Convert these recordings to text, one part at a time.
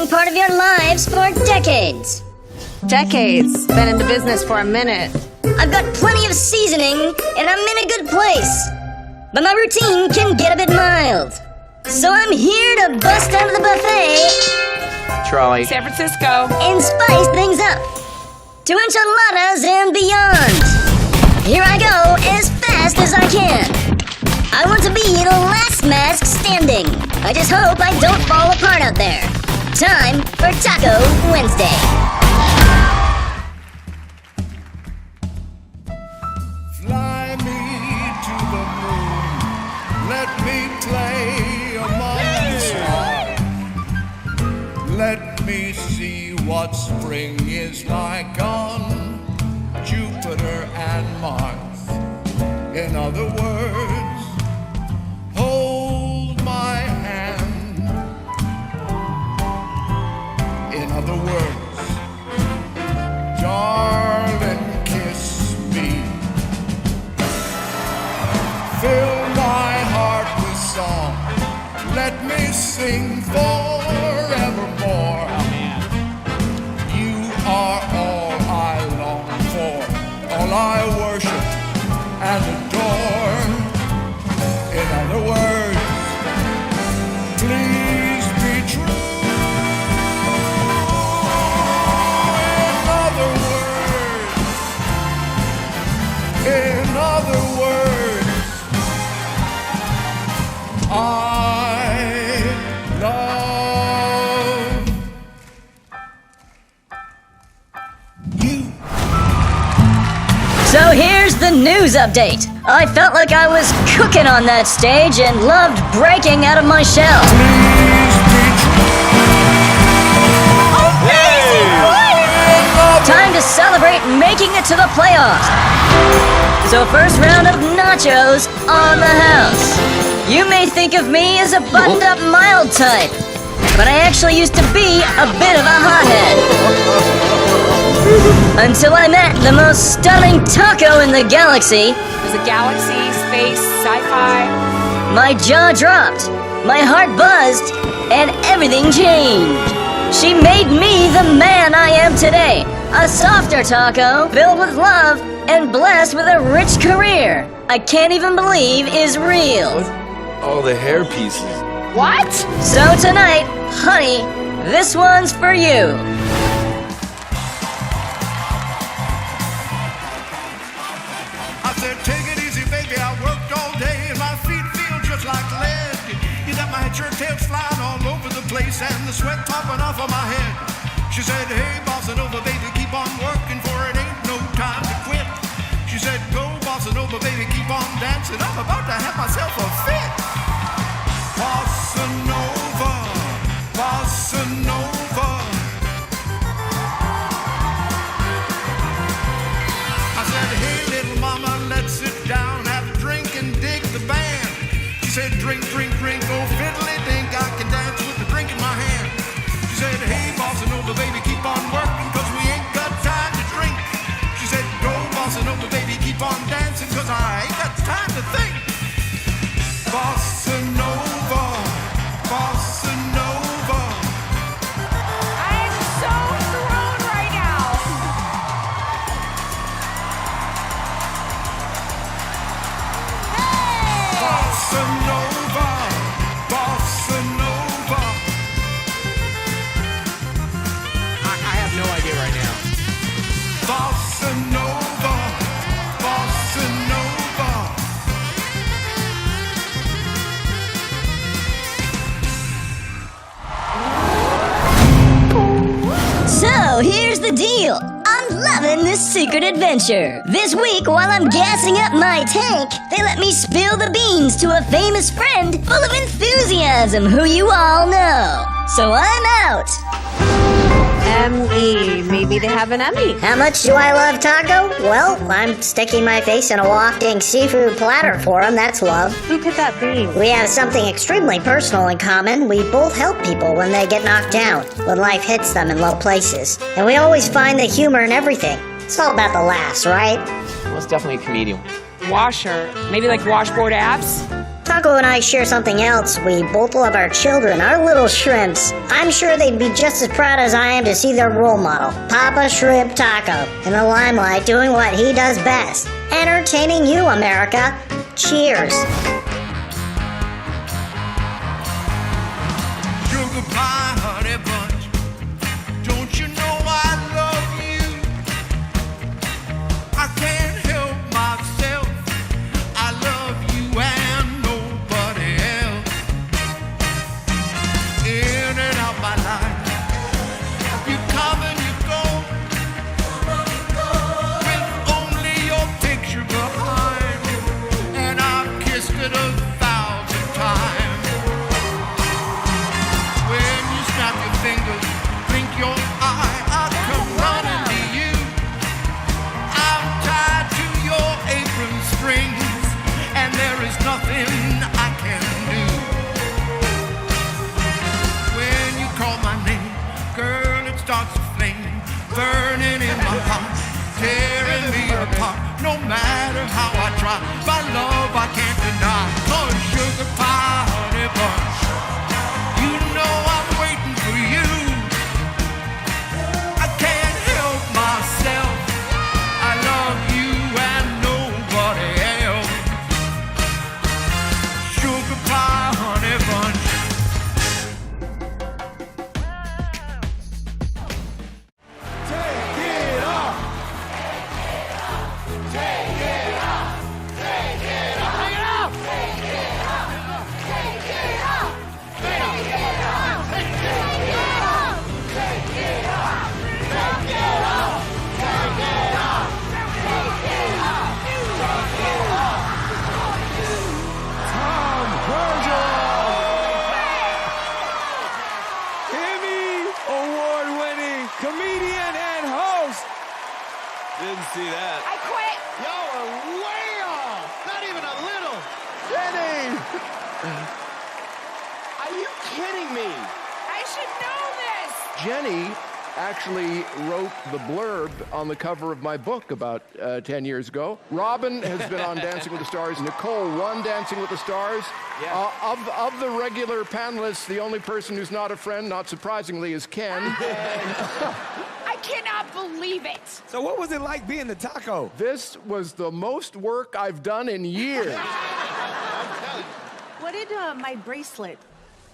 becoming part of your lives for decades. Decades. Been in the business for a minute. I've got plenty of seasoning, and I'm in a good place. But my routine can get a bit mild. So I'm here to bust out of the buffet Trolley. San Francisco. and spice things up to enchiladas and beyond. Here I go as fast as I can. I want to be the last mask standing. I just hope I don't fall apart out there. Time for Taco Wednesday. Fly me to the moon, let me play among the stars. Let me see what spring is like on Jupiter and Mars. In other words, hold my hand. In other words, darling, kiss me. Fill my heart with song. Let me sing forevermore. You are all I long for, all I worship and adore. In other words, please be true. In other words, I love you. So here's the news update. I felt like I was cooking on that stage and loved breaking out of my shell. Please be Time to celebrate making it to the playoffs. So first round of nachos on the house. You may think of me as a buttoned-up mild type, but I actually used to be a bit of a hothead. Until I met the most stunning taco in the galaxy. There's a galaxy, space, sci-fi. My jaw dropped, my heart buzzed, and everything changed. She made me the man I am today. A softer taco, filled with love, and blessed with a rich career I can't even believe is real. All the hair pieces. What? So tonight, honey, this one's for you. I said, take it easy, baby. I worked all day and my feet feel just like lead. You got my shirt tails flying all over the place and the sweat popping off of my head. She said, hey, bossa nova, baby, keep on working for it ain't no time to quit. She said, go, bossa nova, baby, keep on dancing. I'm about to have myself a fit. Bossa nova, bossa nova. I said, hey, little mama, let's sit down, have a drink and dig the band. She said, drink, drink, drink, oh fiddly-dink, I can dance with the drink in my hand. She said, hey, bossa nova, baby, keep on working, cause we ain't got time to drink. She said, go, bossa nova, baby, keep on dancing, cause I ain't got time to think. Bossa nova, bossa nova. I am so thrown right now. Bossa nova, bossa nova. I have no idea right now. Bossa nova, bossa nova. So here's the deal. I'm loving this secret adventure. This week, while I'm gassing up my tank, they let me spill the beans to a famous friend full of enthusiasm who you all know. So I'm out. M.E. Maybe they have an Emmy. How much do I love taco? Well, I'm sticking my face in a wafting seafood platter for him. That's love. Who could that be? We have something extremely personal in common. We both help people when they get knocked down, when life hits them in low places. And we always find the humor in everything. It's all about the laughs, right? Well, it's definitely a comedian. Washer. Maybe like washboard abs? Taco and I share something else. We both love our children, our little shrimps. I'm sure they'd be just as proud as I am to see their role model, Papa Shrimp Taco, in the limelight doing what he does best. Entertaining you, America. Cheers. Sugar pie, honey bunch. Don't you know I love you? I can't help myself. I love you and nobody else. In and out my life, you come and you go, with only your picture behind, and I've kissed it 1,000 times. When you snap your fingers, blink your eye, I come running to you. I'm tied to your apron strings, and there is nothing I can do. When you call my name, girl, it starts a flame, burning in my heart, tearing me apart. No matter how I try, my love I can't deny. 'Cause sugar pie, honey bunch, you know I'm waiting for you. I can't help myself. I love you and nobody else. Sugar pie, honey bunch. Emmy award-winning comedian and host. Didn't see that. I quit. Y'all are way off. Not even a little. Jenny! Are you kidding me? I should know this. Jenny actually wrote the blurb on the cover of my book about 10 years ago. Robin has been on Dancing with the Stars. Nicole won Dancing with the Stars. Yeah. Of the regular panelists, the only person who's not a friend, not surprisingly, is Ken. I cannot believe it. So what was it like being the taco? This was the most work I've done in years. What did my bracelet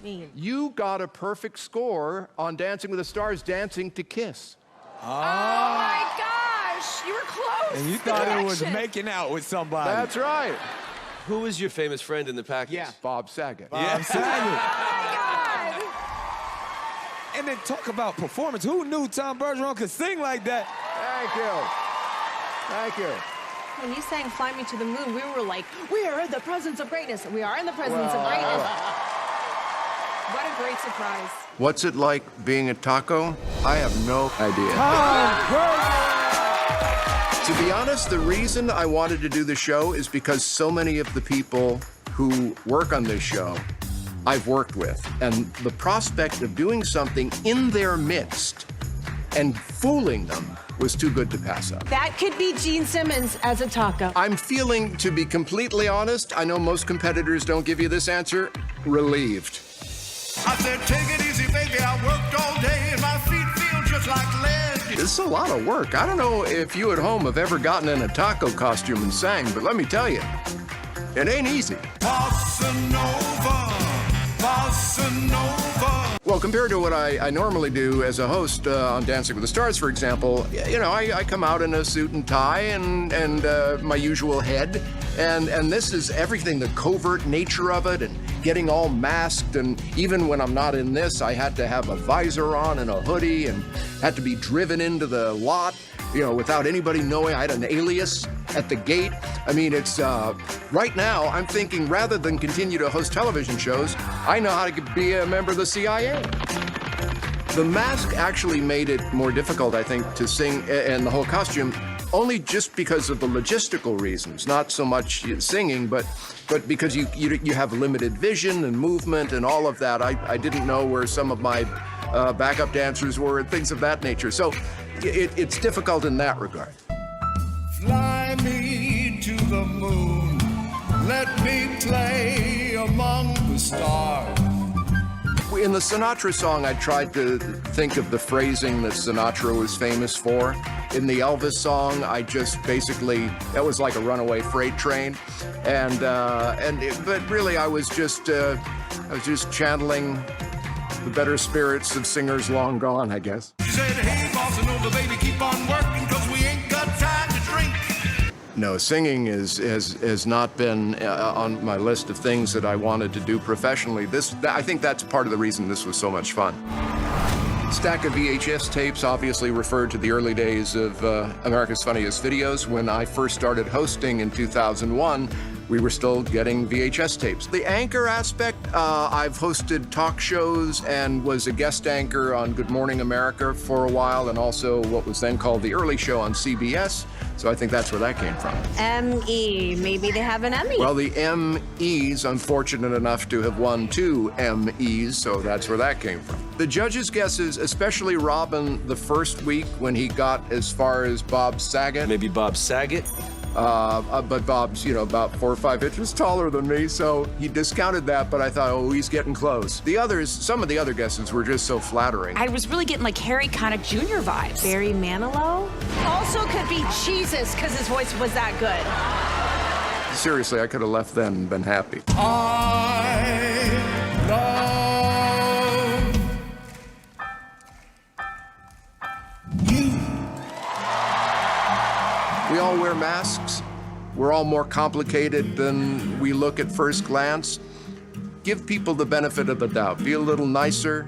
mean? You got a perfect score on Dancing with the Stars, Dancing to Kiss. Oh my gosh, you were close. And you The thought it was connection. making out with somebody. That's right. Who was your famous friend in the package? Yeah. Bob Saget. I'm saying. Oh my God. And then talk about performance. Who knew Tom Bergeron could sing like that? Thank you. Thank you. When you sang Fly Me to the Moon, we were like, we are in the presence of greatness. We are in the presence of greatness. What a great surprise. What's it like being a taco? I have no idea. To be honest, the reason I wanted to do the show is because so many of the people who work on this show I've worked with. And the prospect of doing something in their midst and fooling them was too good to pass up. That could be Gene Simmons as a taco. I'm feeling, to be completely honest, I know most competitors don't give you this answer, relieved. I said, take it easy, baby. I worked all day and my feet feel just like lead. This is a lot of work. I don't know if you at home have ever gotten in a taco costume and sang, but let me tell you, it ain't easy. Bossa Nova, Bossa Nova. Well, compared to what I normally do as a host on Dancing with the Stars, for example, you know, I come out in a suit and tie and my usual head, and this is everything, the covert nature of it, and getting all masked, and even when I'm not in this, I had to have a visor on and a hoodie, and had to be driven into the lot, you know, without anybody knowing. I had an alias at the gate. I mean, it's, right now, I'm thinking rather than continue to host television shows, I know how to be a member of the CIA. The mask actually made it more difficult, I think, to sing, and the whole costume, only just because of the logistical reasons, not so much singing, but because you have limited vision and movement and all of that. I didn't know where some of my backup dancers were and things of that nature. So it's difficult in that regard. Fly me to the moon. Let me play among the stars. In the Sinatra song, I tried to think of the phrasing that Sinatra was famous for. In the Elvis song, I just basically, that was like a runaway freight train. But really, I was just channeling the better spirits of singers long gone, I guess. She said, hey, bossa nova, baby, keep on working, 'cause we ain't got time to drink. No, singing has not been on my list of things that I wanted to do professionally. I think that's part of the reason this was so much fun. Stack of VHS tapes obviously referred to the early days of America's Funniest Videos. When I first started hosting in 2001, we were still getting VHS tapes. The anchor aspect, I've hosted talk shows and was a guest anchor on Good Morning America for a while, and also what was then called The Early Show on CBS. So I think that's where that came from. M.E. Maybe they have an Emmy. Well, the M.E.'s, I'm fortunate enough to have won 2 M.E.'s, so that's where that came from. The judges' guesses, especially Robin, the first week when he got as far as Bob Saget. Maybe Bob Saget? But Bob's, about 4 or 5 inches taller than me, so he discounted that, but I thought, oh, he's getting close. Some of the other guesses were just so flattering. I was really getting like Harry Connick Jr. vibes. Barry Manilow? Also could be Jesus, because his voice was that good. Seriously, I could have left then and been happy. I love you. We all wear masks. We're all more complicated than we look at first glance. Give people the benefit of the doubt. Be a little nicer.